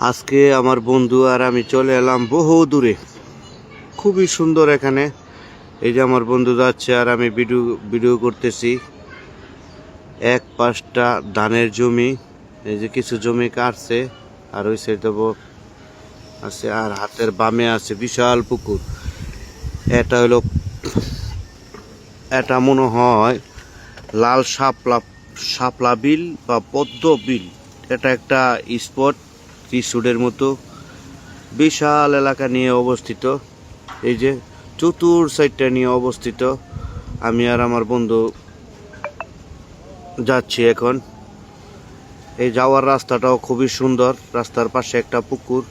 আজকে আমার বন্ধু আর আমি চলে এলাম বহু দূরে। খুবই সুন্দর এখানে। এই যে আমার বন্ধু যাচ্ছে আর আমি ভিডিও করতেছি। এক পাশটা ধানের জমি, এই যে কিছু জমি কাটছে, আর ওই সাইডে আছে, আর হাতের বামে আছে বিশাল পুকুর। এটা মনে হয় লাল শাপলা বিল বা পদ্ম বিল। এটা একটা স্পট, রিসোর্টের মতো বিশাল এলাকা নিয়ে অবস্থিত। এই যে চতুর সাইডটা নিয়ে অবস্থিত। আমি আর আমার বন্ধু যাচ্ছি এখন। এই যাওয়ার রাস্তাটাও খুবই সুন্দর। রাস্তার পাশে একটা পুকুর,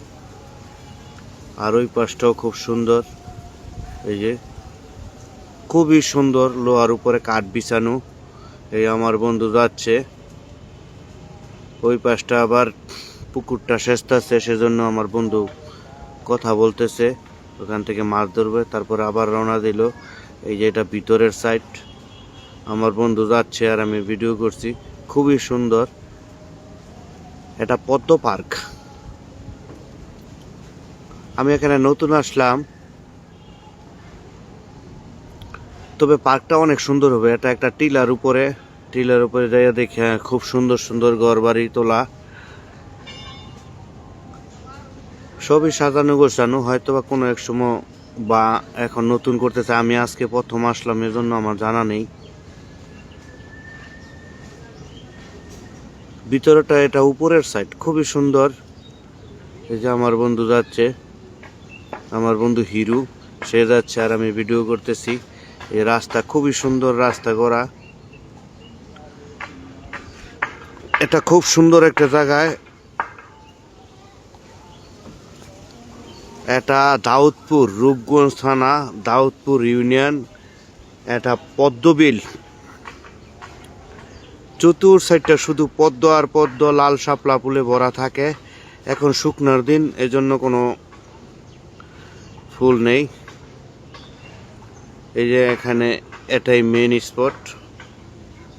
আর ওই পাশটাও খুব সুন্দর। এই যে খুবই সুন্দর, লোহার উপরে কাঠ বিছানো। এই আমার বন্ধু যাচ্ছে। ওই পাশটা আবার পুকুরটা শেষতাছে, সেজন্য আমার বন্ধু কথা বলতেছে, ওখান থেকে মাছ ধরবে, তারপরে আবার রওনা দিল। এই যে এটা ভিতরের সাইড। আমার বন্ধু যাচ্ছে আর আমি ভিডিও করছি। খুবই সুন্দর। এটা পদ্ম পার্ক। আমি এখানে নতুন আসলাম, তবে পার্কটা অনেক সুন্দর হবে। এটা একটা টিলার উপরে যাইয়া দেখে খুব সুন্দর সুন্দর ঘর বাড়ি তোলা, সবই সাজানো গোছানো। হয়তো বা কোনো এক সময় বা এখন নতুন করতেছে, আমি আজকে প্রথম আসলাম, এজন্য আমার জানা নেই। ভিতরটা এটা উপরের সাইড খুবই সুন্দর। এই যে আমার বন্ধু যাচ্ছে, আমার বন্ধু হিরু, সে যাচ্ছে আর আমি ভিডিও করতেছি। এই রাস্তা খুবই সুন্দর, রাস্তা করা। এটা খুব সুন্দর একটা জায়গায়। এটা দাউদপুর, রূপগঞ্জ থানা, দাউদপুর ইউনিয়ন। এটা পদ্মবিল। চতুর সাইডটা শুধু পদ্ম আর পদ্ম, লাল শাপলা ফুলে ভরা থাকে। এখন শুকনার দিন, এজন্য কোনো ফুল নেই। এই যে এখানে এটাই মেন স্পট।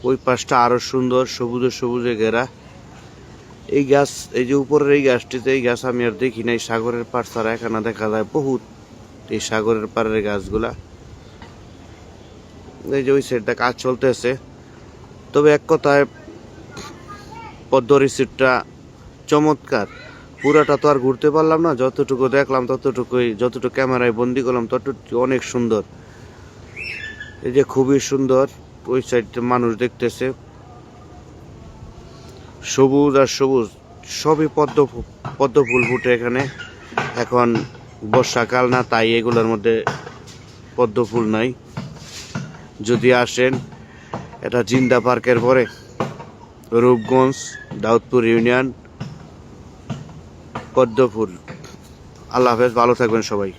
ওই পাশটা আরো সুন্দর, সবুজে সবুজে ঘেরা। এই গাছ, এই যে উপরের এই গাছটিতে, এই গাছ আমি আর দেখি নাই। সাগরের পাড় ছাড়া এখানে দেখা যায় বহুত এই সাগরের পাড়ের গাছগুলা। এই যে ওই সাইডটা কাজ চলতেছে। তবে এক কথায় পদ্ম রিসোর্টটা চমৎকার। পুরাটা তো আর ঘুরতে পারলাম না, যতটুকু দেখলাম যতটুকু ক্যামেরায় বন্দি করলাম ততটুকু অনেক সুন্দর। এই যে খুবই সুন্দর। ওই সাইডে মানুষ দেখতেছে, সবুজ আর সবুজ, সবই পদ্ম ফুল ফুটে এখানে। এখন বর্ষাকাল না, তাই এগুলোর মধ্যে পদ্ম ফুল নাই। যদি আসেন, এটা জিন্দা পার্কের পরে, রূপগঞ্জ, দাউদপুর ইউনিয়ন, পদ্ম ফুল। আল্লাহ হাফেজ, ভালো থাকবেন সবাই।